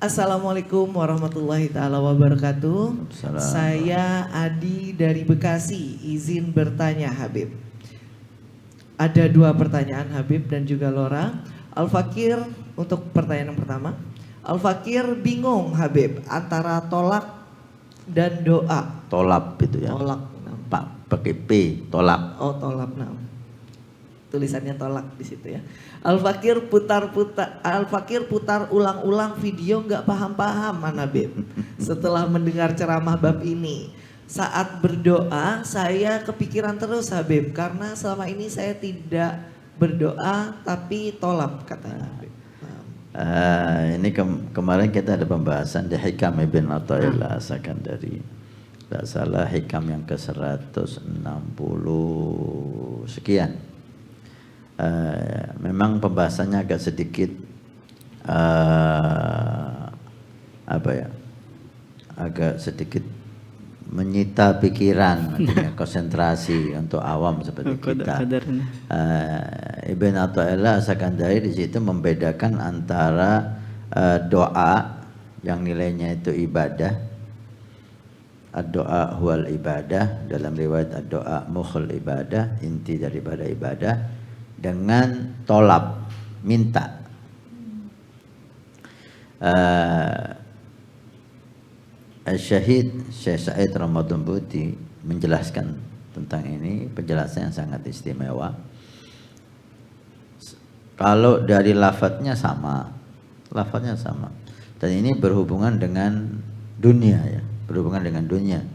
Assalamualaikum warahmatullahi taala wabarakatuh. Salam. Saya Adi dari Bekasi, izin bertanya Habib. Ada 2 pertanyaan Habib dan juga Lora. Al-Fakir untuk pertanyaan yang pertama. Al-Fakir bingung Habib antara tolak dan doa. Tolap itu ya. Tolak. Pak pakai P, tolak. Oh, tolak. Nah. Tulisannya tolak di situ ya. Al-Fakir putar ulang-ulang video nggak paham-paham Habib. Setelah mendengar ceramah bab ini, saat berdoa saya kepikiran terus Habib, karena selama ini saya tidak berdoa tapi tolak katanya Habib. Ini kemarin kita ada pembahasan di Hikam Ibn Athaillah As-Sakandari. Tidak salah Hikam yang ke-160 sekian. Memang pembahasannya agak sedikit agak sedikit menyita pikiran, konsentrasi untuk awam seperti kita. Ibn Athaillah As-Sakandari di situ membedakan antara doa yang nilainya itu ibadah, ad-doa huwal ibadah, dalam riwayat ad-doa mukhul ibadah, inti daripada ibadah, dengan tolab, minta. Syekh Said Ramadan Buti menjelaskan tentang ini, penjelasan yang sangat istimewa. Kalau dari lafadznya sama, dan ini berhubungan dengan dunia ya, berhubungan dengan dunia,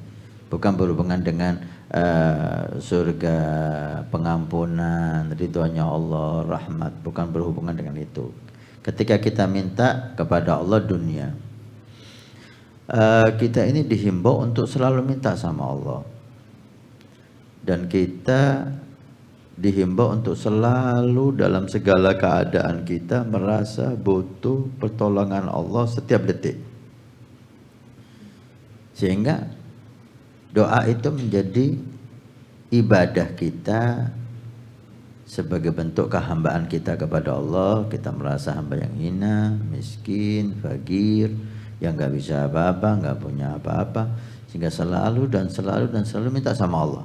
bukan berhubungan dengan surga, pengampunan, ridhonya Allah, rahmat, bukan berhubungan dengan itu. Ketika kita minta kepada Allah dunia, kita ini dihimbau untuk selalu minta sama Allah, dan kita dihimbau untuk selalu dalam segala keadaan kita merasa butuh pertolongan Allah setiap detik, sehingga doa itu menjadi ibadah kita sebagai bentuk kehambaan kita kepada Allah. Kita merasa hamba yang hina, miskin, fakir, yang gak bisa apa-apa, gak punya apa-apa, sehingga selalu minta sama Allah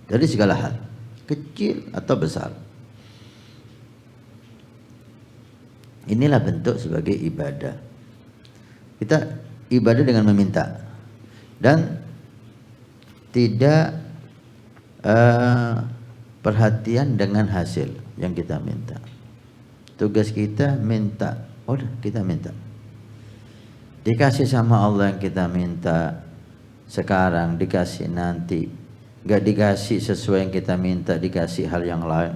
dari segala hal, kecil atau besar. Inilah bentuk sebagai ibadah. Kita ibadah dengan meminta dan tidak perhatian dengan hasil yang kita minta. Tugas kita minta, udah kita minta. Dikasih sama Allah yang kita minta sekarang, dikasih nanti. Gak dikasih sesuai yang kita minta, dikasih hal yang lain,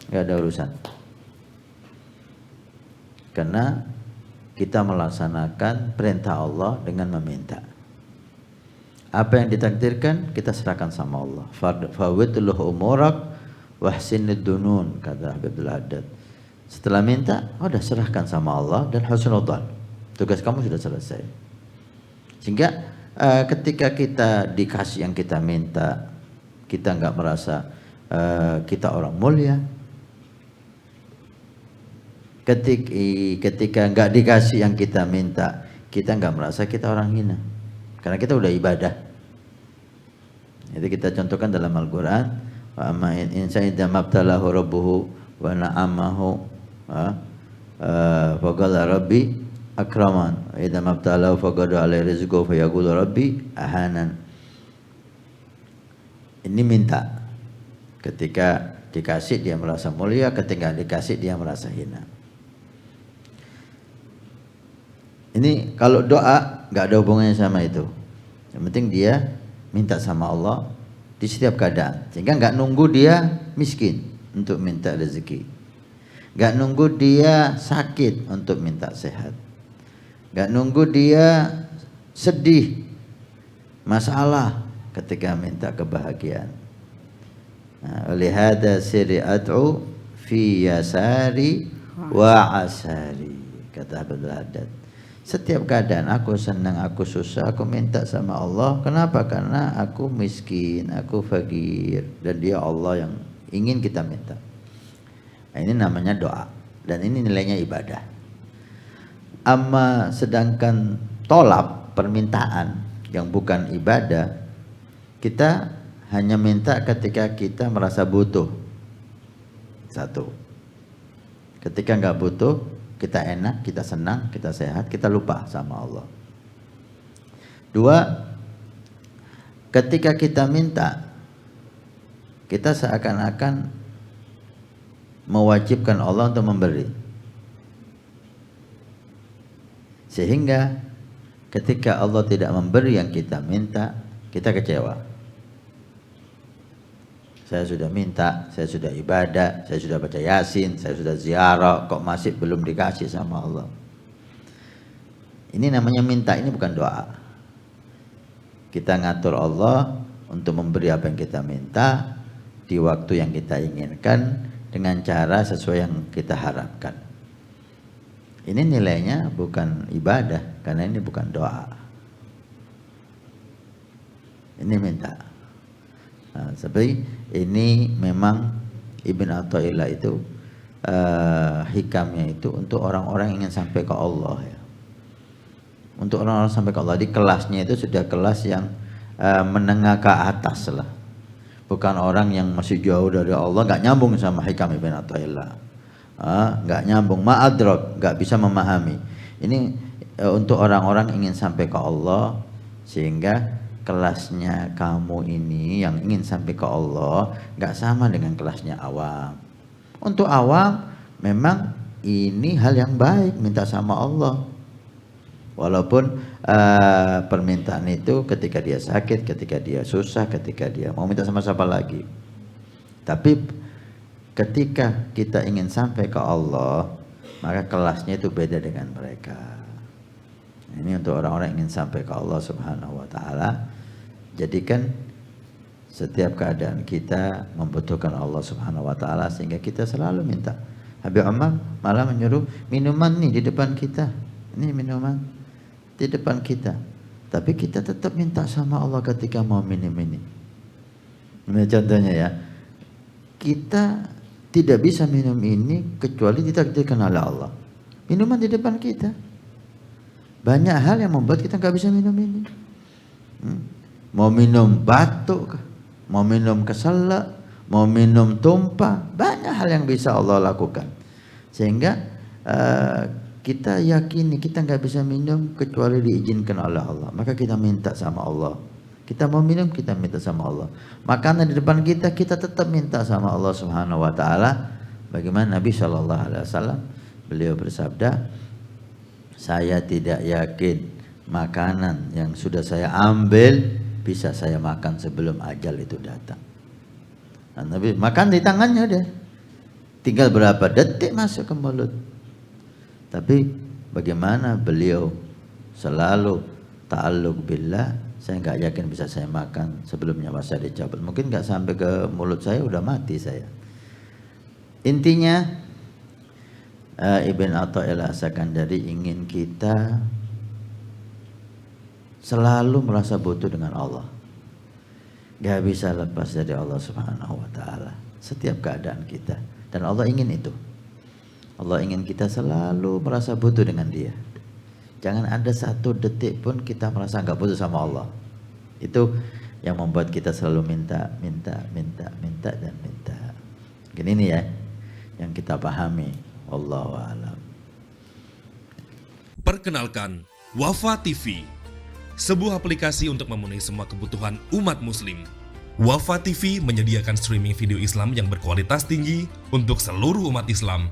gak ada urusan. Karena kita melaksanakan perintah Allah dengan meminta. Apa yang ditakdirkan kita serahkan sama Allah. Fawwidluh umurak wahsinid dunun, kata Habibul Haddad. Setelah minta, udah serahkan sama Allah dan husnudzan. Tugas kamu sudah selesai. Sehingga ketika kita dikasih yang kita minta, kita nggak merasa kita orang mulia. Ketika nggak dikasih yang kita minta, kita nggak merasa kita orang hina. Karena kita udah ibadah. Itu kita contohkan dalam Al-Quran. Wa amma in sa'idha mabtalahu rabbuhu wa na'amahu faqala rabbi akraman. Wa idha mabtalahu faqada alaihi rizquhu fayaqulu rabbi ahanan. Ini minta. Ketika dikasih dia merasa mulia, ketika dikasih dia merasa hina. Ini kalau doa nggak ada hubungannya sama itu. Yang penting dia minta sama Allah di setiap keadaan, sehingga nggak nunggu dia miskin untuk minta rezeki, nggak nunggu dia sakit untuk minta sehat, nggak nunggu dia sedih masalah ketika minta kebahagiaan. Oleh hada siri ad'u fi yasari wa asari, kata Abdul Haddad. Setiap keadaan aku senang, aku susah, aku minta sama Allah. Kenapa? Karena aku miskin, aku fakir, dan dia Allah yang ingin kita minta. Nah, ini namanya doa, dan ini nilainya ibadah. Amma sedangkan tolab, permintaan yang bukan ibadah, kita hanya minta ketika kita merasa butuh. Satu. Ketika nggak butuh, kita enak, kita senang, kita sehat, kita lupa sama Allah. Dua, ketika kita minta, kita seakan-akan mewajibkan Allah untuk memberi. Sehingga ketika Allah tidak memberi yang kita minta, kita kecewa. Saya sudah minta, saya sudah ibadah, saya sudah baca Yasin, saya sudah ziarah, kok masih belum dikasih sama Allah. Ini namanya minta, ini bukan doa. Kita ngatur Allah untuk memberi apa yang kita minta di waktu yang kita inginkan dengan cara sesuai yang kita harapkan. Ini nilainya bukan ibadah, karena ini bukan doa. Ini minta. Nah, seperti ini memang Ibn Athaillah itu hikamnya itu untuk orang-orang yang ingin sampai ke Allah ya. Untuk orang-orang sampai ke Allah, di kelasnya itu sudah kelas yang menengah ke atas lah. Bukan orang yang masih jauh dari Allah, nggak nyambung sama hikam Ibn Athaillah, nggak nyambung, ma'adrok, nggak bisa memahami. Ini untuk orang-orang ingin sampai ke Allah, sehingga kelasnya kamu ini yang ingin sampai ke Allah nggak sama dengan kelasnya awam. Untuk awam memang ini hal yang baik, minta sama Allah. Walaupun permintaan itu ketika dia sakit, ketika dia susah, ketika dia mau minta sama siapa lagi. Tapi ketika kita ingin sampai ke Allah, maka kelasnya itu beda dengan mereka. Ini untuk orang-orang yang ingin sampai ke Allah Subhanahu wa taala. Jadikan setiap keadaan kita membutuhkan Allah Subhanahu wa taala, sehingga kita selalu minta. Habib Umar malah menyuruh minuman nih di depan kita. Ini minuman di depan kita, tapi kita tetap minta sama Allah ketika mau minum ini. Ini contohnya ya, kita tidak bisa minum ini kecuali ditakdirkan oleh Allah. Minuman di depan kita, banyak hal yang membuat kita nggak bisa minum ini. Mau minum batuk, mau minum keselak, mau minum tumpah, banyak hal yang bisa Allah lakukan. Sehingga kita yakini kita nggak bisa minum kecuali diizinkan oleh Allah. Maka kita minta sama Allah. Kita mau minum, kita minta sama Allah. Makanan di depan kita, kita tetap minta sama Allah Subhanahu wa taala. Bagaimana Nabi Shallallahu alaihi wasallam, beliau bersabda, saya tidak yakin makanan yang sudah saya ambil bisa saya makan sebelum ajal itu datang. Nah, Nabi makan di tangannya deh, tinggal berapa detik masuk ke mulut. Tapi bagaimana beliau selalu ta'alluq billah, saya nggak yakin bisa saya makan sebelum nyawa saya dicabut. Mungkin nggak sampai ke mulut saya udah mati saya. Intinya Ibn Athaillah As-Sakandari ingin kita selalu merasa butuh dengan Allah. Gak bisa lepas dari Allah Subhanahu wa taala setiap keadaan kita. Dan Allah ingin itu. Allah ingin kita selalu merasa butuh dengan Dia. Jangan ada satu detik pun kita merasa nggak butuh sama Allah. Itu yang membuat kita selalu minta dan minta. Gini nih ya, yang kita pahami. Wallahu a'lam. Perkenalkan, Wafa TV, sebuah aplikasi untuk memenuhi semua kebutuhan umat muslim. Wafa TV menyediakan streaming video Islam yang berkualitas tinggi untuk seluruh umat Islam.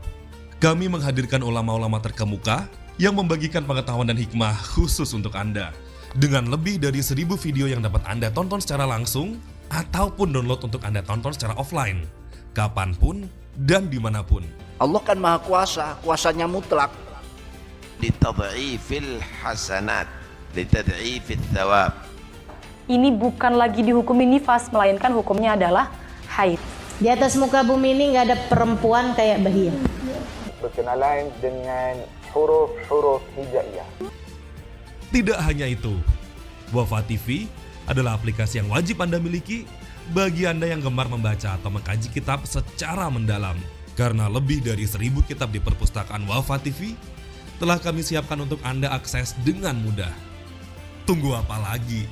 Kami menghadirkan ulama-ulama terkemuka yang membagikan pengetahuan dan hikmah khusus untuk Anda. Dengan lebih dari 1000 video yang dapat Anda tonton secara langsung ataupun download untuk Anda tonton secara offline, kapanpun dan dimanapun. Allah kan maha kuasa, kuasanya mutlak. litad'ifil hasanat, litad'ifil thawab. Ini bukan lagi dihukumi nifas, melainkan hukumnya adalah haid. Di atas muka bumi ini nggak ada perempuan kayak Bahia. Berkenalan dengan huruf-huruf hijaiyah. Tidak hanya itu, Wafa TV adalah aplikasi yang wajib Anda miliki bagi Anda yang gemar membaca atau mengkaji kitab secara mendalam. Karena lebih dari 1000 kitab di perpustakaan Wafa TV, telah kami siapkan untuk Anda akses dengan mudah. Tunggu apa lagi?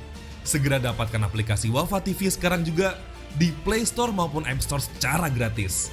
Segera dapatkan aplikasi Wafa TV sekarang juga di Play Store maupun App Store secara gratis.